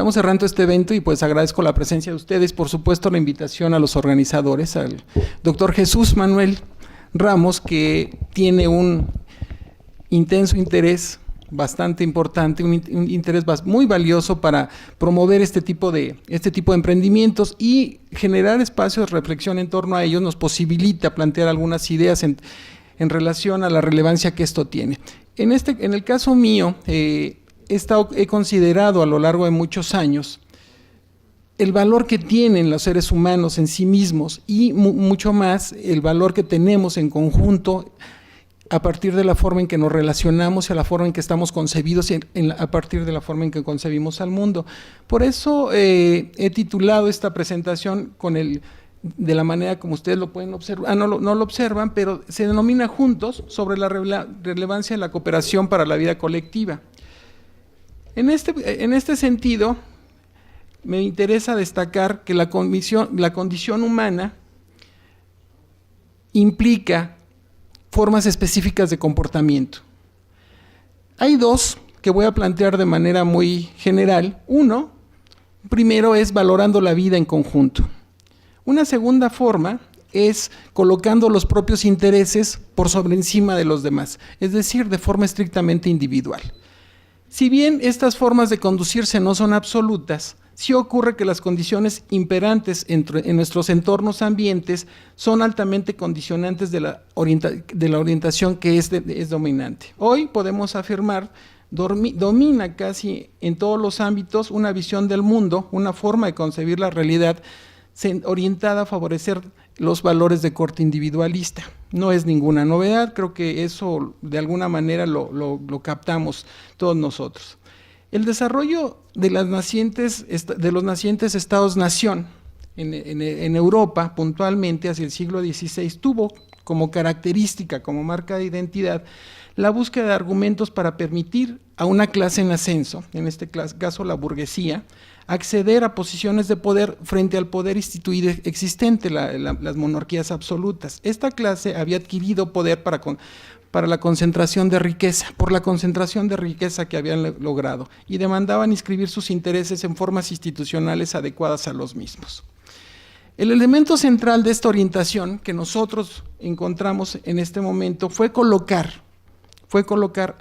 Estamos cerrando este evento y pues agradezco la presencia de ustedes, por supuesto la invitación a los organizadores, al doctor Jesús Manuel Ramos, que tiene un intenso interés bastante importante, un interés muy valioso para promover este tipo de emprendimientos y generar espacios de reflexión en torno a ellos. Nos posibilita plantear algunas ideas en relación a la relevancia que esto tiene. En el caso mío, he considerado a lo largo de muchos años el valor que tienen los seres humanos en sí mismos y mucho más el valor que tenemos en conjunto a partir de la forma en que nos relacionamos y a la forma en que estamos concebidos y a partir de la forma en que concebimos al mundo. Por eso he titulado esta presentación de la manera como ustedes lo pueden observar, no lo observan, pero se denomina Juntos, sobre la relevancia de la cooperación para la vida colectiva. En este sentido, me interesa destacar que la condición humana implica formas específicas de comportamiento. Hay dos que voy a plantear de manera muy general. Primero es valorando la vida en conjunto. Una segunda forma es colocando los propios intereses por sobre encima de los demás, es decir, de forma estrictamente individual. Si bien estas formas de conducirse no son absolutas, sí ocurre que las condiciones imperantes en nuestros entornos ambientes son altamente condicionantes de la orientación que es dominante. Hoy podemos afirmar, domina casi en todos los ámbitos una visión del mundo, una forma de concebir la realidad orientada a favorecer los valores de corte individualista. No es ninguna novedad, creo que eso de alguna manera lo captamos todos nosotros. El desarrollo de los nacientes estados-nación en Europa, puntualmente hacia el siglo XVI, tuvo como característica, como marca de identidad, la búsqueda de argumentos para permitir a una clase en ascenso, en este caso la burguesía, acceder a posiciones de poder frente al poder instituido existente, las monarquías absolutas. Esta clase había adquirido poder para la concentración de riqueza, por la concentración de riqueza que habían logrado, y demandaban inscribir sus intereses en formas institucionales adecuadas a los mismos. El elemento central de esta orientación que nosotros encontramos en este momento fue colocar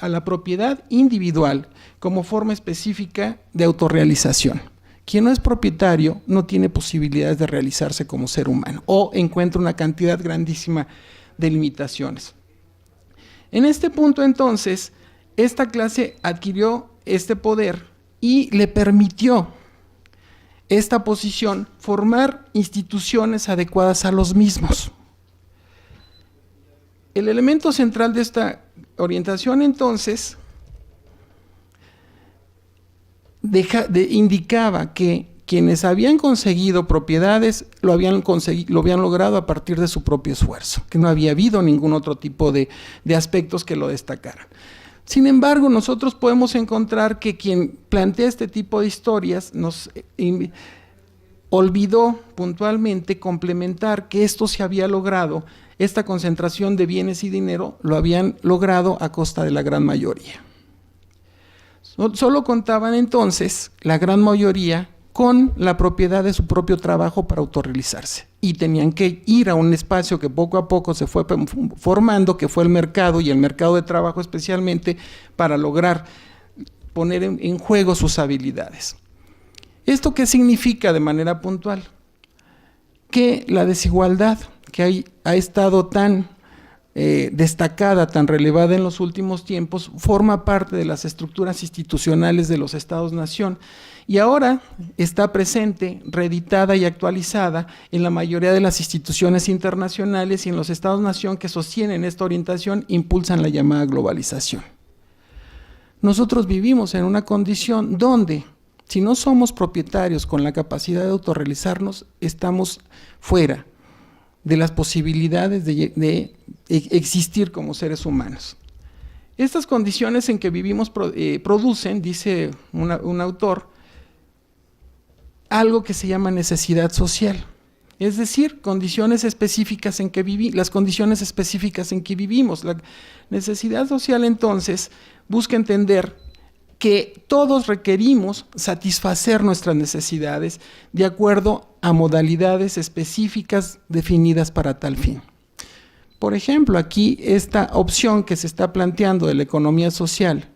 a la propiedad individual como forma específica de autorrealización. Quien no es propietario no tiene posibilidades de realizarse como ser humano o encuentra una cantidad grandísima de limitaciones. En este punto, entonces, esta clase adquirió este poder y le permitió esta posición formar instituciones adecuadas a los mismos. El elemento central de esta orientación, entonces, indicaba que quienes habían conseguido propiedades lo habían logrado a partir de su propio esfuerzo, que no había habido ningún otro tipo de aspectos que lo destacaran. Sin embargo, nosotros podemos encontrar que quien plantea este tipo de historias nos olvidó puntualmente complementar que esto se había logrado, esta concentración de bienes y dinero lo habían logrado a costa de la gran mayoría. Solo contaban entonces la gran mayoría con la propiedad de su propio trabajo para autorrealizarse y tenían que ir a un espacio que poco a poco se fue formando, que fue el mercado y el mercado de trabajo especialmente, para lograr poner en juego sus habilidades. ¿Esto qué significa de manera puntual? Que la desigualdad que ha estado tan destacada, tan relevada en los últimos tiempos, forma parte de las estructuras institucionales de los estados-nación y ahora está presente, reeditada y actualizada en la mayoría de las instituciones internacionales y en los estados-nación que sostienen esta orientación, impulsan la llamada globalización. Nosotros vivimos en una condición donde, si no somos propietarios con la capacidad de autorrealizarnos, estamos fuera de las posibilidades de existir como seres humanos. Estas condiciones en que vivimos producen, dice un autor, algo que se llama necesidad social, es decir, condiciones específicas en que las condiciones específicas en que vivimos. La necesidad social, entonces, busca entender que todos requerimos satisfacer nuestras necesidades de acuerdo a modalidades específicas definidas para tal fin. Por ejemplo, aquí esta opción que se está planteando de la economía social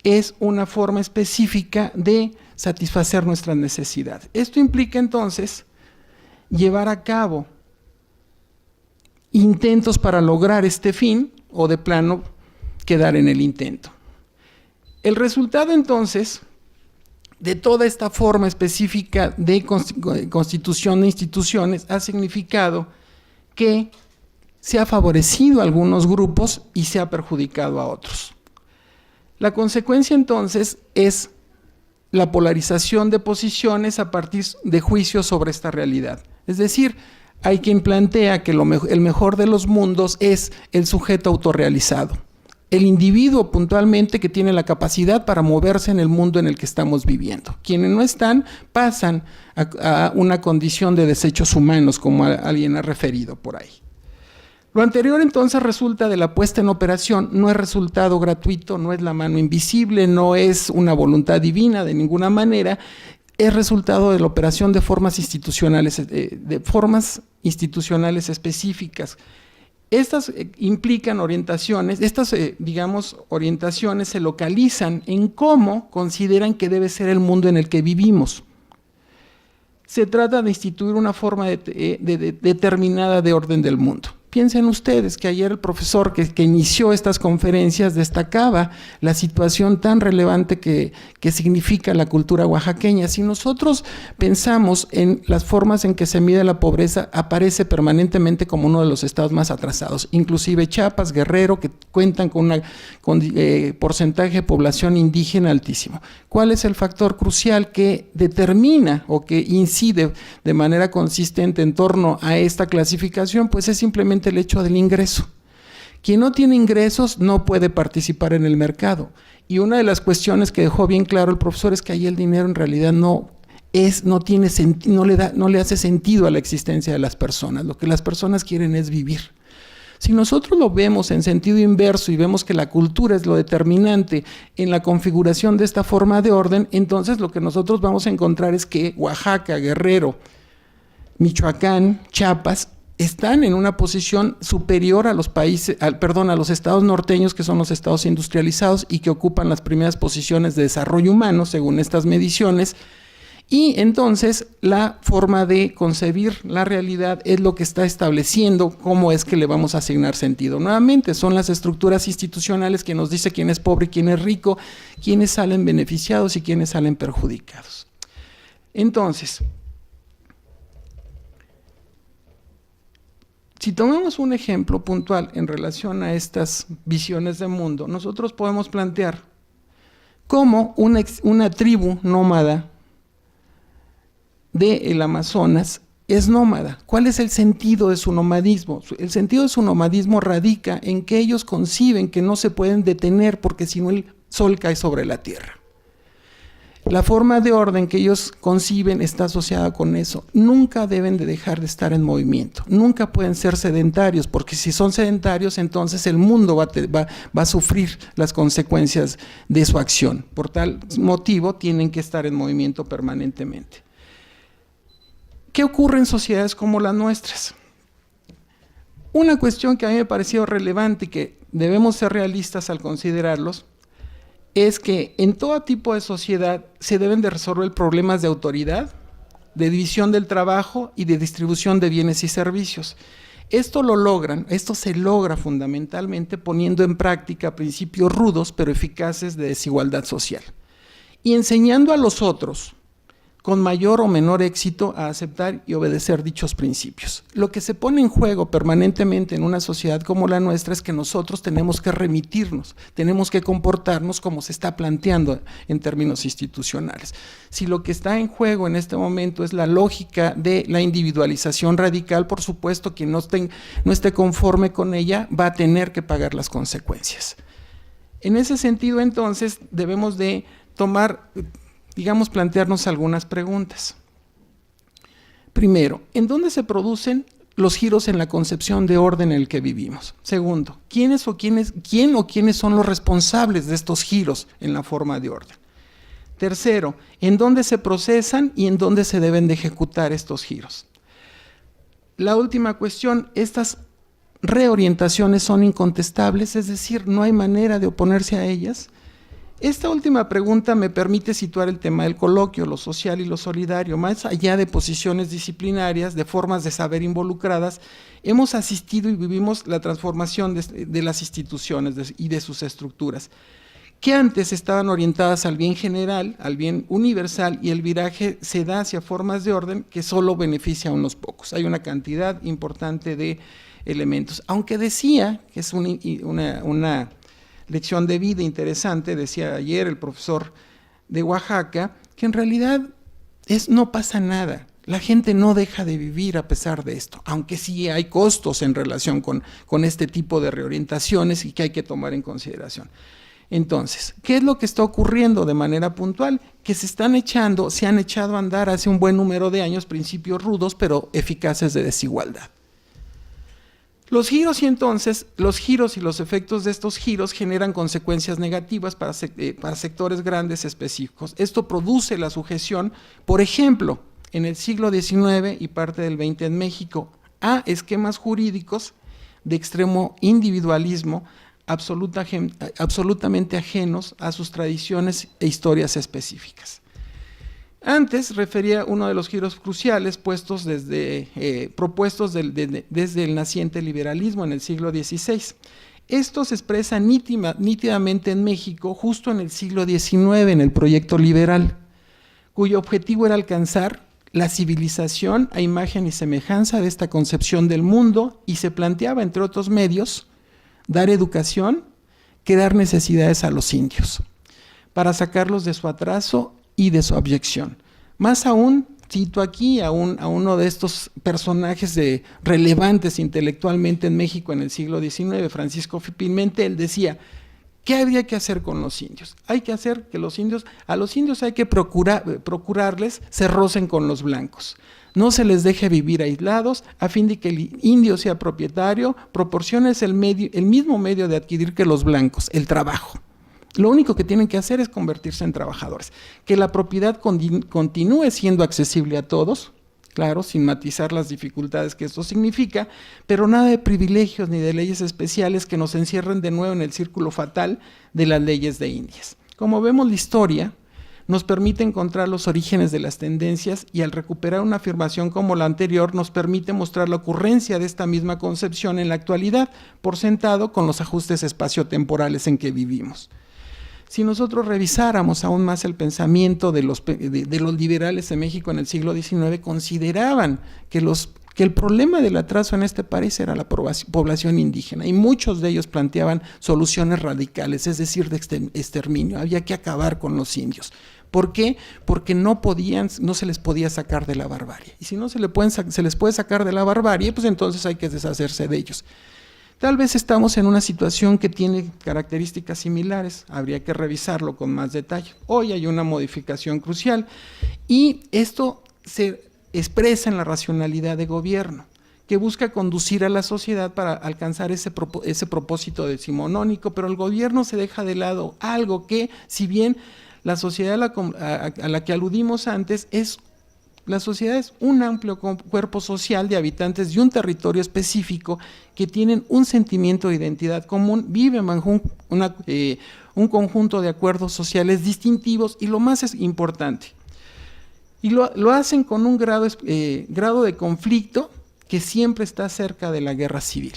es una forma específica de satisfacer nuestras necesidades. Esto implica entonces llevar a cabo intentos para lograr este fin o de plano quedar en el intento. El resultado entonces de toda esta forma específica de constitución de instituciones ha significado que se ha favorecido a algunos grupos y se ha perjudicado a otros. La consecuencia entonces es la polarización de posiciones a partir de juicios sobre esta realidad. Es decir, hay quien plantea que el mejor de los mundos es el sujeto autorrealizado, el individuo puntualmente que tiene la capacidad para moverse en el mundo en el que estamos viviendo. Quienes no están pasan a una condición de desechos humanos, como alguien ha referido por ahí. Lo anterior entonces resulta de la puesta en operación, no es resultado gratuito, no es la mano invisible, no es una voluntad divina de ninguna manera, es resultado de la operación de formas institucionales específicas. Estas implican orientaciones, orientaciones se localizan en cómo consideran que debe ser el mundo en el que vivimos. Se trata de instituir una forma determinada de orden del mundo. Piensen ustedes que ayer el profesor que inició estas conferencias destacaba la situación tan relevante que significa la cultura oaxaqueña. Si nosotros pensamos en las formas en que se mide la pobreza, aparece permanentemente como uno de los estados más atrasados. Inclusive Chiapas, Guerrero, que cuentan con un porcentaje de población indígena altísimo. ¿Cuál es el factor crucial que determina o que incide de manera consistente en torno a esta clasificación? Pues es simplemente el hecho del ingreso. Quien no tiene ingresos no puede participar en el mercado. Y una de las cuestiones que dejó bien claro el profesor es que ahí el dinero en realidad no le hace sentido a la existencia de las personas. Lo que las personas quieren es vivir. Si nosotros lo vemos en sentido inverso y vemos que la cultura es lo determinante en la configuración de esta forma de orden, entonces lo que nosotros vamos a encontrar es que Oaxaca, Guerrero, Michoacán, Chiapas están en una posición superior a los estados norteños, que son los estados industrializados y que ocupan las primeras posiciones de desarrollo humano según estas mediciones. Y entonces la forma de concebir la realidad es lo que está estableciendo cómo es que le vamos a asignar sentido. Nuevamente son las estructuras institucionales que nos dice quién es pobre y quién es rico, quiénes salen beneficiados y quiénes salen perjudicados. Entonces, si tomamos un ejemplo puntual en relación a estas visiones de mundo, nosotros podemos plantear cómo una tribu nómada del Amazonas es nómada. ¿Cuál es el sentido de su nomadismo? El sentido de su nomadismo radica en que ellos conciben que no se pueden detener porque si no el sol cae sobre la tierra. La forma de orden que ellos conciben está asociada con eso. Nunca deben de dejar de estar en movimiento. Nunca pueden ser sedentarios, porque si son sedentarios, entonces el mundo va a sufrir las consecuencias de su acción. Por tal motivo, tienen que estar en movimiento permanentemente. ¿Qué ocurre en sociedades como las nuestras? Una cuestión que a mí me pareció relevante y que debemos ser realistas al considerarlos es que en todo tipo de sociedad se deben de resolver problemas de autoridad, de división del trabajo y de distribución de bienes y servicios. Esto se logra fundamentalmente poniendo en práctica principios rudos pero eficaces de desigualdad social y enseñando a los otros con mayor o menor éxito a aceptar y obedecer dichos principios. Lo que se pone en juego permanentemente en una sociedad como la nuestra es que nosotros tenemos que remitirnos, tenemos que comportarnos como se está planteando en términos institucionales. Si lo que está en juego en este momento es la lógica de la individualización radical, por supuesto, quien no esté conforme con ella va a tener que pagar las consecuencias. En ese sentido, entonces, debemos de plantearnos algunas preguntas. Primero, ¿en dónde se producen los giros en la concepción de orden en el que vivimos. Segundo, ¿quién o quiénes son los responsables de estos giros en la forma de orden? Tercero, ¿en dónde se procesan y en dónde se deben de ejecutar estos giros? La última cuestión, estas reorientaciones son incontestables, es decir, no hay manera de oponerse a ellas. Esta última pregunta me permite situar el tema del coloquio, lo social y lo solidario. Más allá de posiciones disciplinarias, de formas de saber involucradas, hemos asistido y vivimos la transformación de las instituciones y de sus estructuras, que antes estaban orientadas al bien general, al bien universal, y el viraje se da hacia formas de orden que solo beneficia a unos pocos. Hay una cantidad importante de elementos. Aunque decía, que es una lección de vida interesante, decía ayer el profesor de Oaxaca, que en realidad no pasa nada. La gente no deja de vivir a pesar de esto, aunque sí hay costos en relación con este tipo de reorientaciones y que hay que tomar en consideración. Entonces, ¿qué es lo que está ocurriendo de manera puntual? Que se han echado a andar hace un buen número de años principios rudos, pero eficaces de desigualdad. Los giros y los efectos de estos giros generan consecuencias negativas para sectores grandes específicos. Esto produce la sujeción, por ejemplo, en el siglo XIX y parte del XX en México, a esquemas jurídicos de extremo individualismo, absolutamente ajenos a sus tradiciones e historias específicas. Antes refería uno de los giros cruciales propuestos desde el naciente liberalismo en el siglo XVI. Esto se expresa nítidamente en México justo en el siglo XIX, en el proyecto liberal, cuyo objetivo era alcanzar la civilización a imagen y semejanza de esta concepción del mundo, y se planteaba, entre otros medios, dar educación que dar necesidades a los indios, para sacarlos de su atraso y de su abyección. Más aún, cito aquí a uno de estos personajes relevantes intelectualmente en México en el siglo XIX, Francisco Pimentel, decía: ¿qué habría que hacer con los indios? Hay que hacer que a los indios hay que procurarles se rocen con los blancos. No se les deje vivir aislados, a fin de que el indio sea propietario, proporciones el mismo medio de adquirir que los blancos, el trabajo. Lo único que tienen que hacer es convertirse en trabajadores. Que la propiedad continúe siendo accesible a todos, claro, sin matizar las dificultades que esto significa, pero nada de privilegios ni de leyes especiales que nos encierren de nuevo en el círculo fatal de las leyes de Indias. Como vemos, la historia nos permite encontrar los orígenes de las tendencias, y al recuperar una afirmación como la anterior nos permite mostrar la ocurrencia de esta misma concepción en la actualidad, por sentado con los ajustes espaciotemporales en que vivimos. Si nosotros revisáramos aún más el pensamiento de los liberales de México en el siglo XIX, consideraban que el problema del atraso en este país era la población indígena, y muchos de ellos planteaban soluciones radicales, es decir, de exterminio. Había que acabar con los indios. ¿Por qué? Porque no se les podía sacar de la barbarie. Y si no se les puede sacar de la barbarie, pues entonces hay que deshacerse de ellos. Tal vez estamos en una situación que tiene características similares, habría que revisarlo con más detalle. Hoy hay una modificación crucial, y esto se expresa en la racionalidad de gobierno, que busca conducir a la sociedad para alcanzar ese propósito decimonónico, pero el gobierno se deja de lado algo que, si bien la sociedad a la que aludimos antes la sociedad es un amplio cuerpo social de habitantes de un territorio específico que tienen un sentimiento de identidad común, viven bajo un conjunto de acuerdos sociales distintivos, y lo más importante, y lo hacen con un grado de conflicto que siempre está cerca de la guerra civil.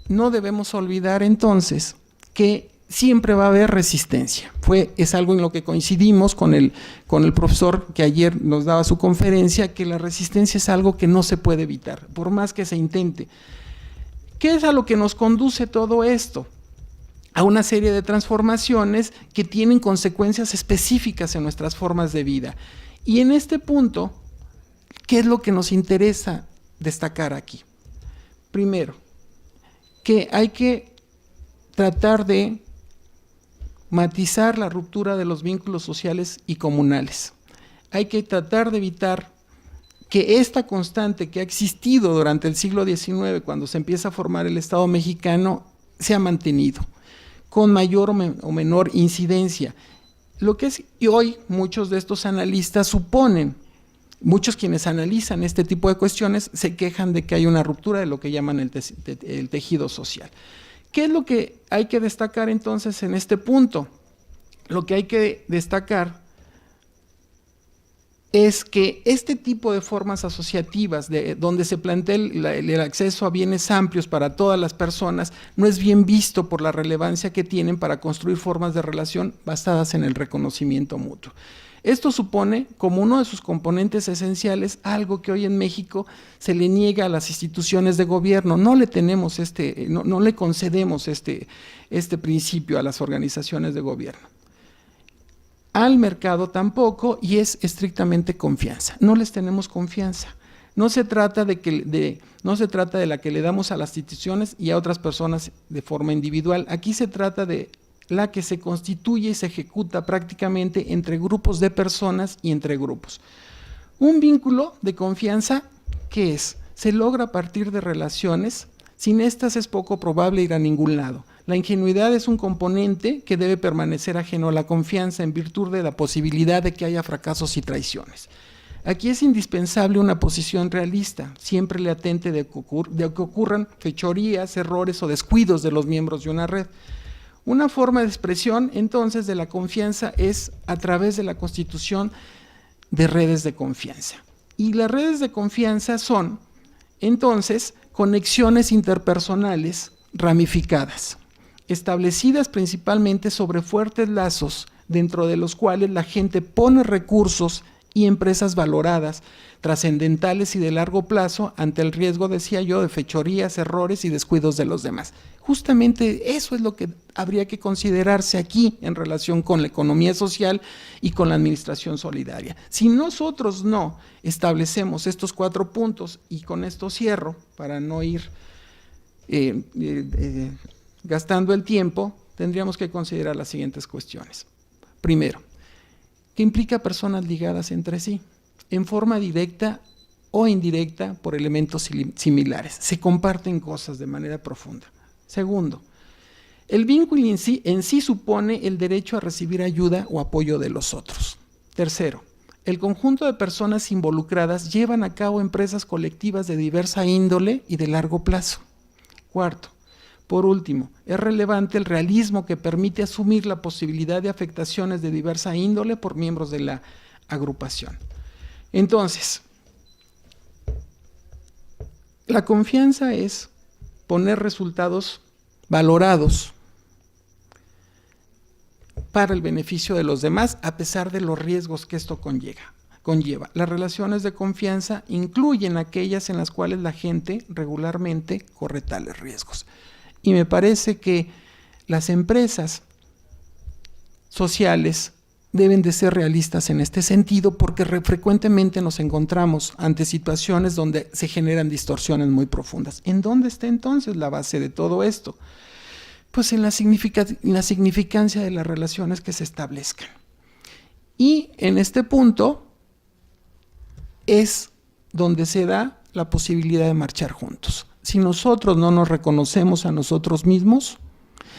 No debemos olvidar entonces que siempre va a haber resistencia. Es algo en lo que coincidimos con el profesor que ayer nos daba su conferencia, que la resistencia es algo que no se puede evitar, por más que se intente. ¿Qué es a lo que nos conduce todo esto? A una serie de transformaciones que tienen consecuencias específicas en nuestras formas de vida. Y en este punto, ¿qué es lo que nos interesa destacar aquí? Primero, que hay que tratar de matizar la ruptura de los vínculos sociales y comunales. Hay que tratar de evitar que esta constante que ha existido durante el siglo XIX, cuando se empieza a formar el Estado mexicano, se ha mantenido, con mayor o menor incidencia. Lo que es, y hoy muchos de estos analistas suponen, muchos quienes analizan este tipo de cuestiones se quejan de que hay una ruptura de lo que llaman el tejido social. ¿Qué es lo que hay que destacar entonces en este punto? Lo que hay que destacar es que este tipo de formas asociativas, donde se plantea el acceso a bienes amplios para todas las personas, no es bien visto por la relevancia que tienen para construir formas de relación basadas en el reconocimiento mutuo. Esto supone, como uno de sus componentes esenciales, algo que hoy en México se le niega a las instituciones de gobierno. No le tenemos no le concedemos este principio a las organizaciones de gobierno. Al mercado tampoco, y es estrictamente confianza. No les tenemos confianza. No se trata no se trata de la que le damos a las instituciones y a otras personas de forma individual. Aquí se trata de la que se constituye y se ejecuta prácticamente entre grupos de personas y entre grupos. Un vínculo de confianza, ¿qué es? Se logra a partir de relaciones. Sin estas es poco probable ir a ningún lado. La ingenuidad es un componente que debe permanecer ajeno a la confianza en virtud de la posibilidad de que haya fracasos y traiciones. Aquí es indispensable una posición realista, siempre latente de que ocurran fechorías, errores o descuidos de los miembros de una red. Una forma de expresión, entonces, de la confianza es a través de la constitución de redes de confianza. Y las redes de confianza son, entonces, conexiones interpersonales ramificadas, establecidas principalmente sobre fuertes lazos, dentro de los cuales la gente pone recursos y empresas valoradas, trascendentales y de largo plazo, ante el riesgo, decía yo, de fechorías, errores y descuidos de los demás. Justamente eso es lo que habría que considerarse aquí en relación con la economía social y con la administración solidaria. Si nosotros no establecemos estos 4 puntos, y con esto cierro para no ir gastando el tiempo, tendríamos que considerar las siguientes cuestiones. Primero, ¿qué implica personas ligadas entre sí, en forma directa o indirecta por elementos similares? Se comparten cosas de manera profunda. Segundo, el vínculo en sí supone el derecho a recibir ayuda o apoyo de los otros. Tercero, el conjunto de personas involucradas llevan a cabo empresas colectivas de diversa índole y de largo plazo. Cuarto, por último, es relevante el realismo que permite asumir la posibilidad de afectaciones de diversa índole por miembros de la agrupación. Entonces, la confianza es poner resultados valorados para el beneficio de los demás, a pesar de los riesgos que esto conlleva. Las relaciones de confianza incluyen aquellas en las cuales la gente regularmente corre tales riesgos. Y me parece que las empresas sociales deben de ser realistas en este sentido, porque frecuentemente nos encontramos ante situaciones donde se generan distorsiones muy profundas. ¿En dónde está entonces la base de todo esto? Pues en la significancia de las relaciones que se establezcan. Y en este punto es donde se da la posibilidad de marchar juntos. Si nosotros no nos reconocemos a nosotros mismos,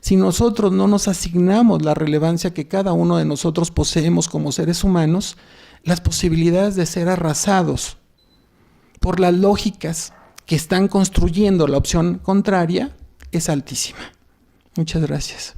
si nosotros no nos asignamos la relevancia que cada uno de nosotros poseemos como seres humanos, las posibilidades de ser arrasados por las lógicas que están construyendo la opción contraria es altísima. Muchas gracias.